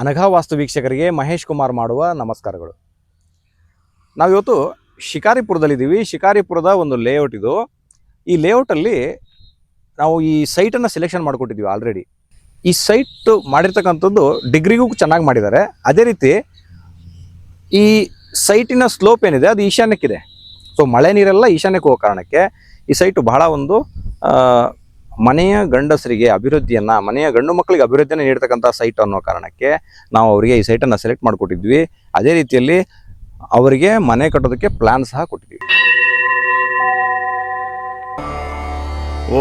ಅನಘಾ ವಾಸ್ತು ವೀಕ್ಷಕರಿಗೆ ಮಹೇಶ್ ಕುಮಾರ್ ಮಾಡುವ ನಮಸ್ಕಾರಗಳು. ನಾವಿವತ್ತು ಶಿಕಾರಿಪುರದಲ್ಲಿದ್ದೀವಿ. ಶಿಕಾರಿಪುರದ ಒಂದು ಲೇಔಟ್ ಇದು. ಈ ಲೇಔಟಲ್ಲಿ ನಾವು ಈ ಸೈಟನ್ನು ಸೆಲೆಕ್ಷನ್ ಮಾಡಿಕೊಟ್ಟಿದ್ದೀವಿ ಆಲ್ರೆಡಿ. ಈ ಸೈಟ್ ಮಾಡಿರ್ತಕ್ಕಂಥದ್ದು ಡಿಗ್ರಿಗೂ ಚೆನ್ನಾಗಿ ಮಾಡಿದ್ದಾರೆ. ಅದೇ ರೀತಿ ಈ ಸೈಟಿನ ಸ್ಲೋಪ್ ಏನಿದೆ ಅದು ಈಶಾನ್ಯಕ್ಕಿದೆ. ಸೊ ಮಳೆ ನೀರೆಲ್ಲ ಈಶಾನ್ಯಕ್ಕೆ ಹೋಗೋ ಕಾರಣಕ್ಕೆ ಈ ಸೈಟು ಬಹಳ ಒಂದು ಮನೆಯ ಗಂಡಸರಿಗೆ ಅಭಿವೃದ್ಧಿಯನ್ನು, ಮನೆಯ ಗಂಡು ಮಕ್ಕಳಿಗೆ ಅಭಿವೃದ್ಧಿಯನ್ನು ನೀಡ್ತಕ್ಕಂಥ ಸೈಟ್ ಅನ್ನೋ ಕಾರಣಕ್ಕೆ ನಾವು ಅವರಿಗೆ ಈ ಸೈಟನ್ನು ಸೆಲೆಕ್ಟ್ ಮಾಡಿಕೊಟ್ಟಿದ್ವಿ. ಅದೇ ರೀತಿಯಲ್ಲಿ ಅವರಿಗೆ ಮನೆ ಕಟ್ಟೋದಕ್ಕೆ ಪ್ಲಾನ್ ಸಹ ಕೊಟ್ಟಿದ್ವಿ.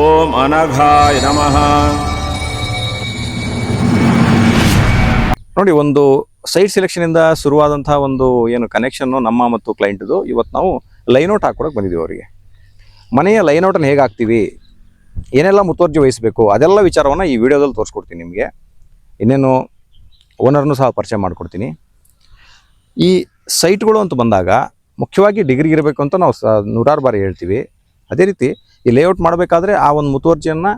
ಓಂ ಅನಘಾಯ ನಮಃ. ನೋಡಿ, ಒಂದು ಸೈಟ್ ಸೆಲೆಕ್ಷನಿಂದ ಶುರುವಾದಂಥ ಒಂದು ಏನು ಕನೆಕ್ಷನ್ನು ನಮ್ಮ ಮತ್ತು ಕ್ಲೈಂಟ್ದು. ಇವತ್ತು ನಾವು ಲೈನೌಟ್ ಹಾಕೊಡಕ್ಕೆ ಬಂದಿದ್ದೀವಿ ಅವರಿಗೆ. ಮನೆಯ ಲೈನೌಟನ್ನು ಹೇಗೆ ಹಾಕ್ತೀವಿ, ಏನೆಲ್ಲ ಮುತುವರ್ಜಿ ವಹಿಸಬೇಕು, ಅದೆಲ್ಲ ವಿಚಾರವನ್ನು ಈ ವಿಡಿಯೋದಲ್ಲಿ ತೋರಿಸ್ಕೊಡ್ತೀನಿ ನಿಮಗೆ. ಇನ್ನೇನು ಓನರ್ನು ಸಹ ಪರಿಚಯ ಮಾಡಿಕೊಡ್ತೀನಿ. ಈ ಸೈಟ್ಗಳು ಅಂತ ಬಂದಾಗ ಮುಖ್ಯವಾಗಿ ಡಿಗ್ರಿ ಇರಬೇಕು ಅಂತ ನಾವು ನೂರಾರು ಬಾರಿ ಹೇಳ್ತೀವಿ. ಅದೇ ರೀತಿ ಈ ಲೇಔಟ್ ಮಾಡಬೇಕಾದ್ರೆ ಆ ಒಂದು ಮುತುವರ್ಜಿಯನ್ನು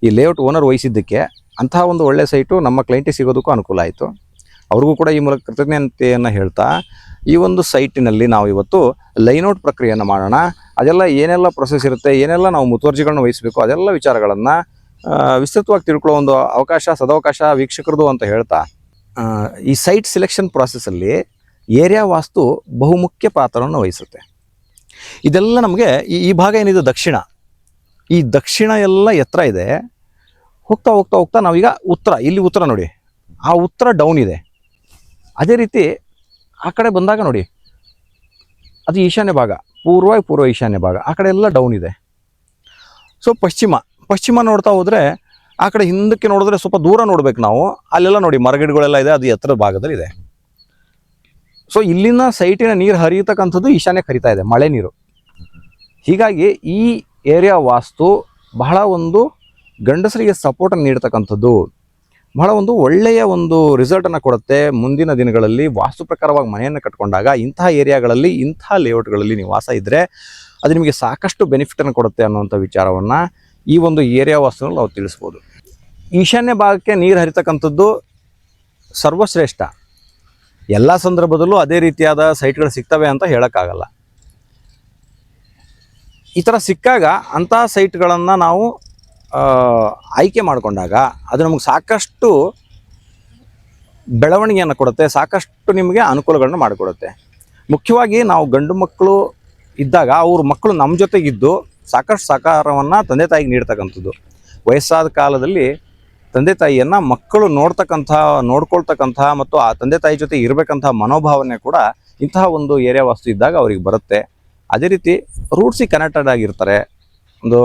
ಈ ಲೇಔಟ್ ಓನರ್ ವಹಿಸಿದ್ದಕ್ಕೆ ಅಂತಹ ಒಂದು ಒಳ್ಳೆಯ ಸೈಟು ನಮ್ಮ ಕ್ಲೈಂಟಿಗೆ ಸಿಗೋದಕ್ಕೂ ಅನುಕೂಲ ಆಯಿತು. ಅವ್ರಿಗೂ ಕೂಡ ಈ ಮೂಲಕ ಕೃತಜ್ಞತೆಯನ್ನು ಹೇಳ್ತಾ ಈ ಒಂದು ಸೈಟಿನಲ್ಲಿ ನಾವು ಇವತ್ತು ಲೈನೌಟ್ ಪ್ರಕ್ರಿಯೆಯನ್ನು ಮಾಡೋಣ. ಅದೆಲ್ಲ ಏನೆಲ್ಲ ಪ್ರೊಸೆಸ್ ಇರುತ್ತೆ, ಏನೆಲ್ಲ ನಾವು ಮುತುವರ್ಜಿಗಳನ್ನ ವಹಿಸಬೇಕು, ಅದೆಲ್ಲ ವಿಚಾರಗಳನ್ನು ವಿಸ್ತೃತವಾಗಿ ತಿಳ್ಕೊಳ್ಳೋ ಒಂದು ಸದಾವಕಾಶ ವೀಕ್ಷಕರದು ಅಂತ ಹೇಳ್ತಾ, ಈ ಸೈಟ್ ಸೆಲೆಕ್ಷನ್ ಪ್ರಾಸೆಸ್ಸಲ್ಲಿ ಏರಿಯಾ ವಾಸ್ತು ಬಹುಮುಖ್ಯ ಪಾತ್ರವನ್ನು ವಹಿಸುತ್ತೆ. ಇದೆಲ್ಲ ನಮಗೆ ಈ ಭಾಗ ಏನಿದೆ ದಕ್ಷಿಣ, ಈ ದಕ್ಷಿಣ ಎಲ್ಲ ಎತ್ತರ ಇದೆ. ಹೋಗ್ತಾ ಹೋಗ್ತಾ ಹೋಗ್ತಾ ನಾವೀಗ ಇಲ್ಲಿ ಉತ್ತರ ನೋಡಿ, ಆ ಉತ್ತರ ಡೌನ್ ಇದೆ. ಅದೇ ರೀತಿ ಆ ಕಡೆ ಬಂದಾಗ ನೋಡಿ, ಅದು ಈಶಾನ್ಯ ಭಾಗ, ಪೂರ್ವ ಈಶಾನ್ಯ ಭಾಗ, ಆ ಕಡೆ ಎಲ್ಲ ಡೌನ್ ಇದೆ. ಸೊ ಪಶ್ಚಿಮ ನೋಡ್ತಾ ಹೋದರೆ ಆ ಕಡೆ ಹಿಂದಕ್ಕೆ ನೋಡಿದ್ರೆ ಸ್ವಲ್ಪ ದೂರ ನೋಡ್ಬೇಕು ನಾವು. ಅಲ್ಲೆಲ್ಲ ನೋಡಿ ಮರಗಿಡಗಳೆಲ್ಲ ಇದೆ, ಅದು ಎತ್ತರದ ಭಾಗದಲ್ಲಿ ಇದೆ. ಸೊ ಇಲ್ಲಿನ ಸೈಟಿನ ನೀರು ಹರಿಯತಕ್ಕಂಥದ್ದು ಈಶಾನ್ಯಕ್ಕೆ ಹರಿತಾ ಇದೆ, ಮಳೆ ನೀರು. ಹೀಗಾಗಿ ಈ ಏರಿಯಾ ವಾಸ್ತು ಬಹಳ ಒಂದು ಗಂಡಸರಿಗೆ ಸಪೋರ್ಟನ್ನು ನೀಡ್ತಕ್ಕಂಥದ್ದು, ಬಹಳ ಒಂದು ಒಳ್ಳೆಯ ಒಂದು ರಿಸಲ್ಟನ್ನು ಕೊಡುತ್ತೆ. ಮುಂದಿನ ದಿನಗಳಲ್ಲಿ ವಾಸ್ತು ಪ್ರಕಾರವಾಗಿ ಮನೆಯನ್ನು ಕಟ್ಕೊಂಡಾಗ ಇಂತಹ ಏರಿಯಾಗಳಲ್ಲಿ, ಇಂಥ ಲೇಔಟ್ಗಳಲ್ಲಿ ನೀವು ವಾಸ ಇದ್ದರೆ ಅದು ನಿಮಗೆ ಸಾಕಷ್ಟು ಬೆನಿಫಿಟನ್ನು ಕೊಡುತ್ತೆ ಅನ್ನುವಂಥ ವಿಚಾರವನ್ನು ಈ ಒಂದು ಏರಿಯಾ ವಾಸ್ತುನಲ್ಲಿ ನಾವು ತಿಳಿಸ್ಬೋದು. ಈಶಾನ್ಯ ಭಾಗಕ್ಕೆ ನೀರು ಹರಿತಕ್ಕಂಥದ್ದು ಸರ್ವಶ್ರೇಷ್ಠ. ಎಲ್ಲ ಸಂದರ್ಭದಲ್ಲೂ ಅದೇ ರೀತಿಯಾದ ಸೈಟ್ಗಳು ಸಿಗ್ತವೆ ಅಂತ ಹೇಳೋಕ್ಕಾಗಲ್ಲ. ಈ ಥರ ಸಿಕ್ಕಾಗ ಅಂತಹ ಸೈಟ್ಗಳನ್ನು ನಾವು ಆಯ್ಕೆ ಮಾಡಿಕೊಂಡಾಗ ಅದು ನಮಗೆ ಸಾಕಷ್ಟು ಬೆಳವಣಿಗೆಯನ್ನು ಕೊಡುತ್ತೆ, ಸಾಕಷ್ಟು ನಿಮಗೆ ಅನುಕೂಲಗಳನ್ನು ಮಾಡಿಕೊಡುತ್ತೆ. ಮುಖ್ಯವಾಗಿ ನಾವು ಗಂಡು ಮಕ್ಕಳು ಇದ್ದಾಗ ಅವ್ರ ಮಕ್ಕಳು ನಮ್ಮ ಜೊತೆಗಿದ್ದು ಸಾಕಷ್ಟು ಸಹಕಾರವನ್ನು ತಂದೆ ತಾಯಿಗೆ ನೀಡ್ತಕ್ಕಂಥದ್ದು. ವಯಸ್ಸಾದ ಕಾಲದಲ್ಲಿ ತಂದೆ ತಾಯಿಯನ್ನು ಮಕ್ಕಳು ನೋಡ್ಕೊಳ್ತಕ್ಕಂಥ ಮತ್ತು ಆ ತಂದೆ ತಾಯಿ ಜೊತೆ ಇರಬೇಕಂಥ ಮನೋಭಾವನೆ ಕೂಡ ಇಂತಹ ಒಂದು ಏರಿಯಾ ವಾಸ್ತು ಇದ್ದಾಗ ಅವ್ರಿಗೆ ಬರುತ್ತೆ. ಅದೇ ರೀತಿ ರೂಟ್ಸಿಗೆ ಕನೆಕ್ಟೆಡ್ ಆಗಿರ್ತಾರೆ. ಒಂದು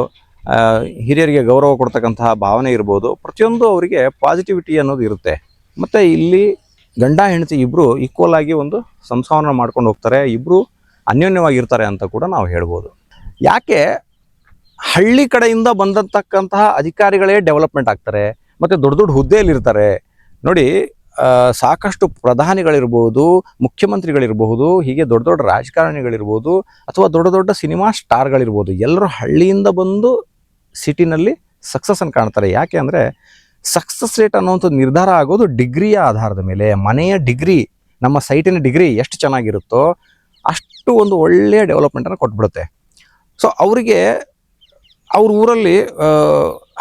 ಹಿರಿಯರಿಗೆ ಗೌರವ ಕೊಡ್ತಕ್ಕಂತಹ ಭಾವನೆ ಇರ್ಬೋದು. ಪ್ರತಿಯೊಂದು ಅವರಿಗೆ ಪಾಸಿಟಿವಿಟಿ ಅನ್ನೋದು ಇರುತ್ತೆ. ಮತ್ತು ಇಲ್ಲಿ ಗಂಡ ಹೆಂಡತಿ ಇಬ್ಬರು ಈಕ್ವಲ್ ಆಗಿ ಒಂದು ಸಂಸಾರನ ಮಾಡ್ಕೊಂಡು ಹೋಗ್ತಾರೆ, ಇಬ್ಬರು ಅನ್ಯೋನ್ಯವಾಗಿರ್ತಾರೆ ಅಂತ ಕೂಡ ನಾವು ಹೇಳ್ಬೋದು. ಯಾಕೆ ಹಳ್ಳಿ ಕಡೆಯಿಂದ ಬಂದಂತಕ್ಕಂತಹ ಅಧಿಕಾರಿಗಳೇ ಡೆವಲಪ್ಮೆಂಟ್ ಆಗ್ತಾರೆ ಮತ್ತು ದೊಡ್ಡ ದೊಡ್ಡ ಹುದ್ದೆಯಲ್ಲಿರ್ತಾರೆ. ನೋಡಿ, ಸಾಕಷ್ಟು ಪ್ರಧಾನಿಗಳಿರ್ಬೋದು, ಮುಖ್ಯಮಂತ್ರಿಗಳಿರ್ಬಹುದು, ಹೀಗೆ ದೊಡ್ಡ ದೊಡ್ಡ ರಾಜಕಾರಣಿಗಳಿರ್ಬೋದು, ಅಥವಾ ದೊಡ್ಡ ದೊಡ್ಡ ಸಿನಿಮಾ ಸ್ಟಾರ್ಗಳಿರ್ಬೋದು, ಎಲ್ಲರೂ ಹಳ್ಳಿಯಿಂದ ಬಂದು ಸಿಟಿನಲ್ಲಿ ಸಕ್ಸಸ್ಸನ್ನು ಕಾಣ್ತಾರೆ. ಯಾಕೆ ಅಂದರೆ ಸಕ್ಸಸ್ ರೇಟ್ ಅನ್ನುವಂಥದ್ದು ನಿರ್ಧಾರ ಆಗೋದು ಡಿಗ್ರಿಯ ಆಧಾರದ ಮೇಲೆ. ಮನೆಯ ಡಿಗ್ರಿ, ನಮ್ಮ ಸೈಟಿನ ಡಿಗ್ರಿ ಎಷ್ಟು ಚೆನ್ನಾಗಿರುತ್ತೋ ಅಷ್ಟು ಒಂದು ಒಳ್ಳೆಯ ಡೆವಲಪ್ಮೆಂಟನ್ನು ಕೊಟ್ಬಿಡುತ್ತೆ. ಸೊ ಅವರಿಗೆ ಅವ್ರ ಊರಲ್ಲಿ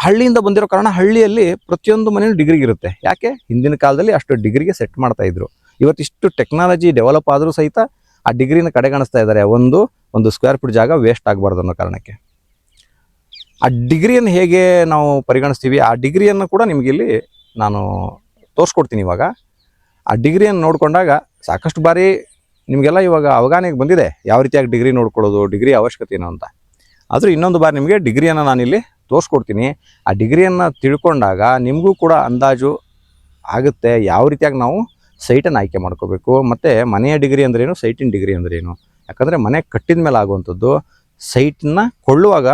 ಹಳ್ಳಿಯಿಂದ ಬಂದಿರೋ ಕಾರಣ ಹಳ್ಳಿಯಲ್ಲಿ ಪ್ರತಿಯೊಂದು ಮನೆಯೂ ಡಿಗ್ರಿಗೆ ಇರುತ್ತೆ. ಯಾಕೆ? ಹಿಂದಿನ ಕಾಲದಲ್ಲಿ ಅಷ್ಟು ಡಿಗ್ರಿಗೆ ಸೆಟ್ ಮಾಡ್ತಾ ಇದ್ರು. ಇವತ್ತಿಷ್ಟು ಟೆಕ್ನಾಲಜಿ ಡೆವಲಪ್ ಆದರೂ ಸಹಿತ ಆ ಡಿಗ್ರಿನ ಕಡೆಗಣಿಸ್ತಾ ಇದ್ದಾರೆ. ಒಂದು ಸ್ಕ್ವೇರ್ ಫೀಟ್ ಜಾಗ ವೇಸ್ಟ್ ಆಗಬಾರ್ದು ಅನ್ನೋ ಕಾರಣಕ್ಕೆ. ಆ ಡಿಗ್ರಿಯನ್ನು ಹೇಗೆ ನಾವು ಪರಿಗಣಿಸ್ತೀವಿ, ಆ ಡಿಗ್ರಿಯನ್ನು ಕೂಡ ನಿಮಗಿಲ್ಲಿ ನಾನು ತೋರಿಸ್ಕೊಡ್ತೀನಿ. ಇವಾಗ ಆ ಡಿಗ್ರಿಯನ್ನು ನೋಡಿಕೊಂಡಾಗ ಸಾಕಷ್ಟು ಬಾರಿ ನಿಮಗೆಲ್ಲ ಇವಾಗ ಅವಗಾಹನೆಗೆ ಬಂದಿದೆ ಯಾವ ರೀತಿಯಾಗಿ ಡಿಗ್ರಿ ನೋಡ್ಕೊಳ್ಳೋದು, ಡಿಗ್ರಿ ಅವಶ್ಯಕತೆ ಏನು ಅಂತ. ಆದರೂ ಇನ್ನೊಂದು ಬಾರಿ ನಿಮಗೆ ಡಿಗ್ರಿಯನ್ನು ನಾನಿಲ್ಲಿ ತೋರಿಸ್ಕೊಡ್ತೀನಿ. ಆ ಡಿಗ್ರಿಯನ್ನು ತಿಳ್ಕೊಂಡಾಗ ನಿಮಗೂ ಕೂಡ ಅಂದಾಜು ಆಗುತ್ತೆ ಯಾವ ರೀತಿಯಾಗಿ ನಾವು ಸೈಟನ್ನು ಆಯ್ಕೆ ಮಾಡ್ಕೋಬೇಕು. ಮತ್ತು ಮನೆಯ ಡಿಗ್ರಿ ಅಂದ್ರೇನು, ಸೈಟಿನ ಡಿಗ್ರಿ ಅಂದ್ರೇನು. ಯಾಕಂದರೆ ಮನೆ ಕಟ್ಟಿದ ಮೇಲೆ ಆಗುವಂಥದ್ದು. ಸೈಟನ್ನ ಕೊಳ್ಳುವಾಗ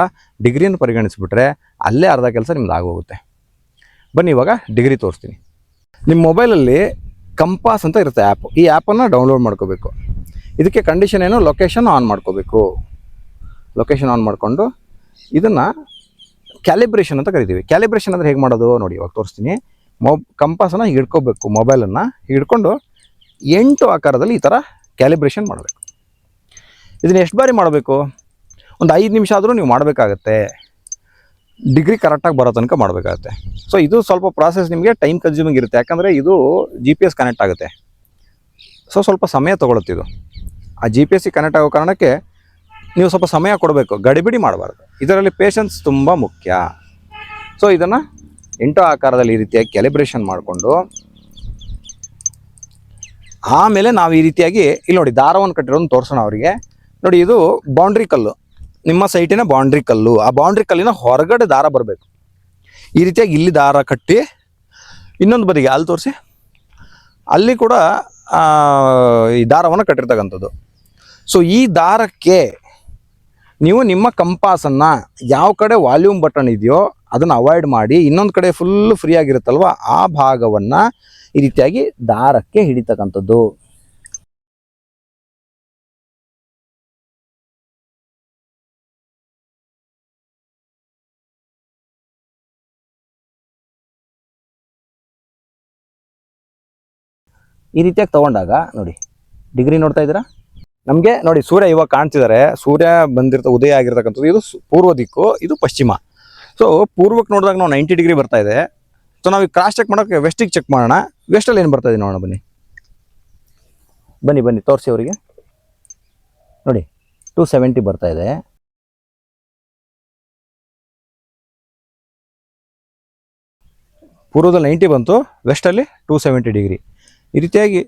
ಡಿಗ್ರಿಯನ್ನು ಪರಿಗಣಿಸಿಬಿಟ್ರೆ ಅಲ್ಲೇ ಅರ್ಧ ಕೆಲಸ ನಿಮ್ದು ಆಗೋಗುತ್ತೆ. ಬನ್ನಿ ಇವಾಗ ಡಿಗ್ರಿ ತೋರಿಸ್ತೀನಿ. ನಿಮ್ಮ ಮೊಬೈಲಲ್ಲಿ ಕಂಪಾಸ್ ಅಂತ ಇರುತ್ತೆ ಆ್ಯಪ್. ಈ ಆ್ಯಪನ್ನು ಡೌನ್ಲೋಡ್ ಮಾಡ್ಕೋಬೇಕು. ಇದಕ್ಕೆ ಕಂಡೀಷನ್ ಏನು, ಲೊಕೇಶನ್ ಆನ್ ಮಾಡ್ಕೋಬೇಕು. ಲೊಕೇಶನ್ ಆನ್ ಮಾಡಿಕೊಂಡು ಇದನ್ನು ಕ್ಯಾಲಿಬ್ರೇಷನ್ ಅಂತ ಕರಿತೀವಿ. ಕ್ಯಾಲಿಬ್ರೇಷನ್ ಅಂದರೆ ಹೇಗೆ ಮಾಡೋದು ನೋಡಿ, ಇವಾಗ ತೋರಿಸ್ತೀನಿ. ಕಂಪಾಸನ್ನು ಹಿಡ್ಕೋಬೇಕು. ಮೊಬೈಲನ್ನು ಹಿಡ್ಕೊಂಡು 8 ಆಕಾರದಲ್ಲಿ ಈ ಥರ ಕ್ಯಾಲಿಬ್ರೇಷನ್ ಮಾಡಬೇಕು. ಇದನ್ನು ಎಷ್ಟು ಬಾರಿ ಮಾಡಬೇಕು? ಒಂದು 5 ನಿಮಿಷ ಆದರೂ ನೀವು ಮಾಡಬೇಕಾಗತ್ತೆ. ಡಿಗ್ರಿ ಕರೆಕ್ಟಾಗಿ ಬರೋ ತನಕ ಮಾಡಬೇಕಾಗತ್ತೆ. ಸೊ ಇದು ಸ್ವಲ್ಪ ಪ್ರಾಸೆಸ್ ನಿಮಗೆ ಟೈಮ್ ಕನ್ಸ್ಯೂಮಿಂಗ್ ಇರುತ್ತೆ, ಯಾಕಂದರೆ ಇದು GPS ಕನೆಕ್ಟ್ ಆಗುತ್ತೆ. ಸೊ ಸ್ವಲ್ಪ ಸಮಯ ತೊಗೊಳುತ್ತೆ ಇದು. ಆ GPS ಕನೆಕ್ಟ್ ಆಗೋ ಕಾರಣಕ್ಕೆ ನೀವು ಸ್ವಲ್ಪ ಸಮಯ ಕೊಡಬೇಕು, ಗಡಿಬಿಡಿ ಮಾಡಬಾರ್ದು. ಇದರಲ್ಲಿ ಪೇಷನ್ಸ್ ತುಂಬ ಮುಖ್ಯ. ಸೊ ಇದನ್ನು 8 ಆಕಾರದಲ್ಲಿ ಈ ರೀತಿಯಾಗಿ ಕ್ಯಾಲಿಬ್ರೇಷನ್ ಮಾಡಿಕೊಂಡು ಆಮೇಲೆ ನಾವು ಈ ರೀತಿಯಾಗಿ ಇಲ್ಲಿ ನೋಡಿ ದಾರವನ್ನು ಕಟ್ಟಿರೋದನ್ನು ತೋರಿಸೋಣ ಅವರಿಗೆ. ನೋಡಿ, ಇದು ಬೌಂಡ್ರಿ ಕಲ್ಲು, ನಿಮ್ಮ ಸೈಟಿನ ಬೌಂಡ್ರಿ ಕಲ್ಲು. ಆ ಬೌಂಡ್ರಿ ಕಲ್ಲಿನ ಹೊರಗಡೆ ದಾರ ಬರಬೇಕು. ಈ ರೀತಿಯಾಗಿ ಇಲ್ಲಿ ದಾರ ಕಟ್ಟಿ ಇನ್ನೊಂದು ಬದಿಗೆ ಅಲ್ಲಿ ತೋರಿಸಿ, ಅಲ್ಲಿ ಕೂಡ ಈ ದಾರವನ್ನು ಕಟ್ಟಿರ್ತಕ್ಕಂಥದ್ದು. ಸೊ ಈ ದಾರಕ್ಕೆ ನೀವು ನಿಮ್ಮ ಕಂಪಾಸನ್ನು ಯಾವ ಕಡೆ ವಾಲ್ಯೂಮ್ ಬಟನ್ ಇದೆಯೋ ಅದನ್ನು ಅವಾಯ್ಡ್ ಮಾಡಿ, ಇನ್ನೊಂದು ಕಡೆ ಫುಲ್ ಫ್ರೀ ಆಗಿರುತ್ತಲ್ವ ಆ ಭಾಗವನ್ನು ಈ ರೀತಿಯಾಗಿ ದಾರಕ್ಕೆ ಹಿಡಿತಕ್ಕಂಥದ್ದು. ಈ ರೀತಿಯಾಗಿ ತೊಗೊಂಡಾಗ ನೋಡಿ, ಡಿಗ್ರಿ ನೋಡ್ತಾ ಇದ್ದೀರಾ? ನಮಗೆ ನೋಡಿ ಸೂರ್ಯ ಇವಾಗ ಕಾಣ್ತಿದ್ದಾರೆ. ಸೂರ್ಯ ಉದಯ ಆಗಿರ್ತಕ್ಕಂಥದ್ದು ಇದು ಪೂರ್ವ ದಿಕ್ಕು, ಇದು ಪಶ್ಚಿಮ. ಸೊ ಪೂರ್ವಕ್ಕೆ ನೋಡಿದಾಗ ನಾವು 90 ಡಿಗ್ರಿ ಬರ್ತಾ ಇದೆ. ಸೊ ನಾವು ಕ್ರಾಸ್ ಚೆಕ್ ಮಾಡೋಕ್ಕೆ ವೆಸ್ಟಿಗೆ ಚೆಕ್ ಮಾಡೋಣ. ವೆಸ್ಟಲ್ಲಿ ಏನು ಬರ್ತಾ ಇದೆ ನೋಡೋಣ. ಬನ್ನಿ ತೋರಿಸಿ ಅವರಿಗೆ. ನೋಡಿ 270 ಬರ್ತಾ ಇದೆ. ಪೂರ್ವದಲ್ಲಿ 90 ಬಂತು, ವೆಸ್ಟಲ್ಲಿ 270 ಡಿಗ್ರಿ. ಈ ರೀತಿಯಾಗಿ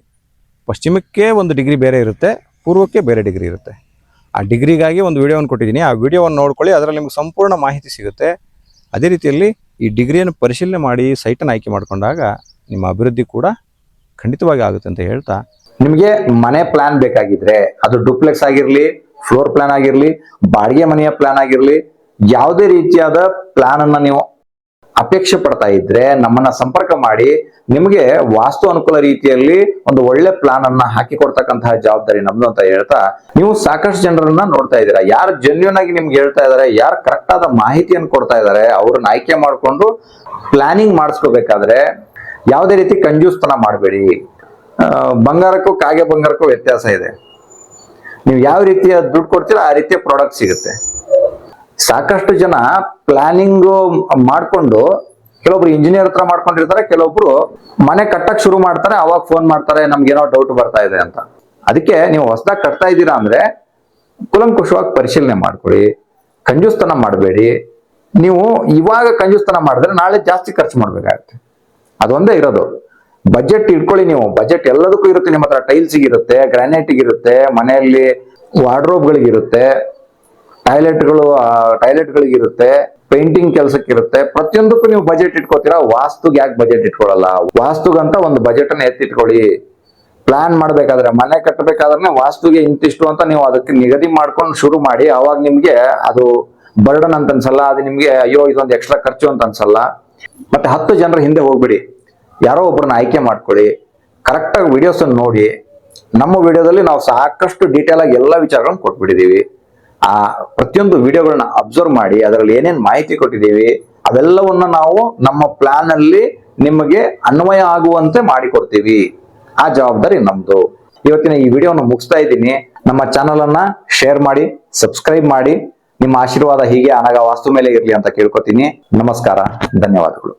ಪಶ್ಚಿಮಕ್ಕೆ ಒಂದು ಡಿಗ್ರಿ ಬೇರೆ ಇರುತ್ತೆ, ಪೂರ್ವಕ್ಕೆ ಬೇರೆ ಡಿಗ್ರಿ ಇರುತ್ತೆ. ಆ ಡಿಗ್ರಿಗಾಗಿ ಒಂದು ವಿಡಿಯೋವನ್ನು ಕೊಟ್ಟಿದ್ದೀನಿ, ಆ ವಿಡಿಯೋವನ್ನು ನೋಡ್ಕೊಳ್ಳಿ, ಅದರಲ್ಲಿ ನಿಮ್ಗೆ ಸಂಪೂರ್ಣ ಮಾಹಿತಿ ಸಿಗುತ್ತೆ. ಅದೇ ರೀತಿಯಲ್ಲಿ ಈ ಡಿಗ್ರಿಯನ್ನು ಪರಿಶೀಲನೆ ಮಾಡಿ ಸೈಟನ್ನು ಆಯ್ಕೆ ಮಾಡಿಕೊಂಡಾಗ ನಿಮ್ಮ ಅಭಿವೃದ್ಧಿ ಕೂಡ ಖಂಡಿತವಾಗಿ ಆಗುತ್ತೆ ಅಂತ ಹೇಳ್ತಾ, ನಿಮಗೆ ಮನೆ ಪ್ಲಾನ್ ಬೇಕಾಗಿದ್ರೆ ಅದು ಡುಪ್ಲೆಕ್ಸ್ ಆಗಿರಲಿ, ಫ್ಲೋರ್ ಪ್ಲಾನ್ ಆಗಿರಲಿ, ಬಾಡಿಗೆ ಮನೆಯ ಪ್ಲಾನ್ ಆಗಿರಲಿ, ಯಾವುದೇ ರೀತಿಯಾದ ಪ್ಲಾನ್ ಅನ್ನು ನೀವು ಅಪೇಕ್ಷೆ ಪಡ್ತಾ ಇದ್ರೆ ನಮ್ಮನ್ನ ಸಂಪರ್ಕ ಮಾಡಿ, ನಿಮಗೆ ವಾಸ್ತು ಅನುಕೂಲ ರೀತಿಯಲ್ಲಿ ಒಂದು ಒಳ್ಳೆ ಪ್ಲಾನ್ ಅನ್ನ ಹಾಕಿ ಕೊಡ್ತಕ್ಕಂತಹ ಜವಾಬ್ದಾರಿ ನಮ್ದು ಅಂತ ಹೇಳ್ತಾ, ನೀವು ಸಾಕಷ್ಟು ಜನರನ್ನ ನೋಡ್ತಾ ಇದ್ದೀರಾ. ಯಾರು ಜೆನ್ಯೂನ್ ಆಗಿ ನಿಮ್ಗೆ ಹೇಳ್ತಾ ಇದಾರೆ, ಯಾರು ಕರೆಕ್ಟ್ ಆದ ಮಾಹಿತಿಯನ್ನು ಕೊಡ್ತಾ ಇದಾರೆ, ಅವ್ರನ್ನ ಆಯ್ಕೆ ಮಾಡಿಕೊಂಡು ಪ್ಲಾನಿಂಗ್ ಮಾಡಿಸ್ಕೋಬೇಕಾದ್ರೆ ಯಾವುದೇ ರೀತಿ ಕಂಜೂಸ್ತನ ಮಾಡಬೇಡಿ. ಬಂಗಾರಕ್ಕೂ ಕಾಗೆ ಬಂಗಾರಕ್ಕೂ ವ್ಯತ್ಯಾಸ ಇದೆ. ನೀವು ಯಾವ ರೀತಿಯ ದುಡ್ಡು ಕೊಡ್ತೀರಾ ಆ ರೀತಿಯ ಪ್ರಾಡಕ್ಟ್ ಸಿಗುತ್ತೆ. ಸಾಕಷ್ಟು ಜನ ಪ್ಲಾನಿಂಗ್ ಮಾಡಿಕೊಂಡು, ಕೆಲವೊಬ್ರು ಇಂಜಿನಿಯರ್ ಹತ್ರ ಮಾಡ್ಕೊಂಡಿರ್ತಾರೆ, ಕೆಲವೊಬ್ರು ಮನೆ ಕಟ್ಟಕ್ ಶುರು ಮಾಡ್ತಾರೆ, ಅವಾಗ ಫೋನ್ ಮಾಡ್ತಾರೆ ನಮ್ಗೇನೋ ಡೌಟ್ ಬರ್ತಾ ಇದೆ ಅಂತ. ಅದಕ್ಕೆ ನೀವು ಹೊಸದಾಗಿ ಕಟ್ತಾ ಇದ್ದೀರಾ ಅಂದ್ರೆ ಕುಲಂಕುಷವಾಗಿ ಪರಿಶೀಲನೆ ಮಾಡ್ಕೊಳ್ಳಿ, ಕಂಜೂಸ್ತನ ಮಾಡಬೇಡಿ. ನೀವು ಇವಾಗ ಕಂಜೂಸ್ತನ ಮಾಡಿದ್ರೆ ನಾಳೆ ಜಾಸ್ತಿ ಖರ್ಚು ಮಾಡ್ಬೇಕಾಗುತ್ತೆ. ಅದೊಂದೇ ಇರೋದು. ಬಜೆಟ್ ಇಟ್ಕೊಳ್ಳಿ. ನೀವು ಬಜೆಟ್ ಎಲ್ಲದಕ್ಕೂ ಇರುತ್ತೆ. ನಿಮ್ಮ ಹತ್ರ ಟೈಲ್ಸ್ಗೆ ಇರುತ್ತೆ, ಗ್ರಾನೈಟ್ಗೆ ಇರುತ್ತೆ, ಮನೆಯಲ್ಲಿ ವಾರ್ಡ್ರೋಬ್ಗಳಿಗಿರುತ್ತೆ, ಟಾಯ್ಲೆಟ್ಗಳಿಗಿರುತ್ತೆ, ಪೇಂಟಿಂಗ್ ಕೆಲಸಕ್ಕೆ ಇರುತ್ತೆ. ಪ್ರತಿಯೊಂದಕ್ಕೂ ನೀವು ಬಜೆಟ್ ಇಟ್ಕೋತೀರಾ. ವಾಸ್ತುಗೆ ಯಾಕೆ ಬಜೆಟ್ ಇಟ್ಕೊಳ್ಳಲ್ಲ? ವಾಸ್ತುಗಂತ ಒಂದು ಬಜೆಟ್ ಅನ್ನ ಎತ್ತಿಟ್ಕೊಳ್ಳಿ. ಪ್ಲಾನ್ ಮಾಡ್ಬೇಕಾದ್ರೆ, ಮನೆ ಕಟ್ಟಬೇಕಾದ್ರೆ ವಾಸ್ತುಗೆ ಇಂತಿಷ್ಟು ಅಂತ ನೀವು ಅದಕ್ಕೆ ನಿಗದಿ ಮಾಡ್ಕೊಂಡು ಶುರು ಮಾಡಿ. ಅವಾಗ ನಿಮ್ಗೆ ಅದು ಬರ್ಡನ್ ಅಂತ ಅನ್ಸಲ್ಲ, ಅದು ನಿಮ್ಗೆ ಅಯ್ಯೋ ಇದೊಂದು ಎಕ್ಸ್ಟ್ರಾ ಖರ್ಚು ಅಂತ ಅನ್ಸಲ್ಲ. ಮತ್ತೆ 10 ಜನರ ಹಿಂದೆ ಹೋಗ್ಬಿಡಿ, ಯಾರೋ ಒಬ್ಬರನ್ನ ಆಯ್ಕೆ ಮಾಡ್ಕೊಳ್ಳಿ. ಕರೆಕ್ಟಾಗಿ ವಿಡಿಯೋಸ್ ಅನ್ನು ನೋಡಿ. ನಮ್ಮ ವಿಡಿಯೋದಲ್ಲಿ ನಾವು ಸಾಕಷ್ಟು ಡೀಟೇಲ್ ಆಗಿ ಎಲ್ಲ ವಿಚಾರಗಳನ್ನ ಕೊಟ್ಬಿಟ್ಟಿದೀವಿ. ಆ ಪ್ರತಿಯೊಂದು ವಿಡಿಯೋಗಳನ್ನ ಅಬ್ಸರ್ವ್ ಮಾಡಿ, ಅದರಲ್ಲಿ ಏನೇನ್ ಮಾಹಿತಿ ಕೊಟ್ಟಿದ್ದೀವಿ ಅವೆಲ್ಲವನ್ನ ನಾವು ನಮ್ಮ ಪ್ಲಾನ್ ಅಲ್ಲಿ ನಿಮಗೆ ಅನ್ವಯ ಆಗುವಂತೆ ಮಾಡಿಕೊಡ್ತೀವಿ. ಆ ಜವಾಬ್ದಾರಿ ನಮ್ದು. ಇವತ್ತಿನ ಈ ವಿಡಿಯೋನ ಮುಗಿಸ್ತಾ ಇದ್ದೀನಿ. ನಮ್ಮ ಚಾನಲ್ ಅನ್ನ ಶೇರ್ ಮಾಡಿ, ಸಬ್ಸ್ಕ್ರೈಬ್ ಮಾಡಿ. ನಿಮ್ಮ ಆಶೀರ್ವಾದ ಹೀಗೆ ಅನಗ ವಾಸ್ತು ಮೇಲೆ ಇರಲಿ ಅಂತ ಕೇಳ್ಕೊತೀನಿ. ನಮಸ್ಕಾರ, ಧನ್ಯವಾದಗಳು.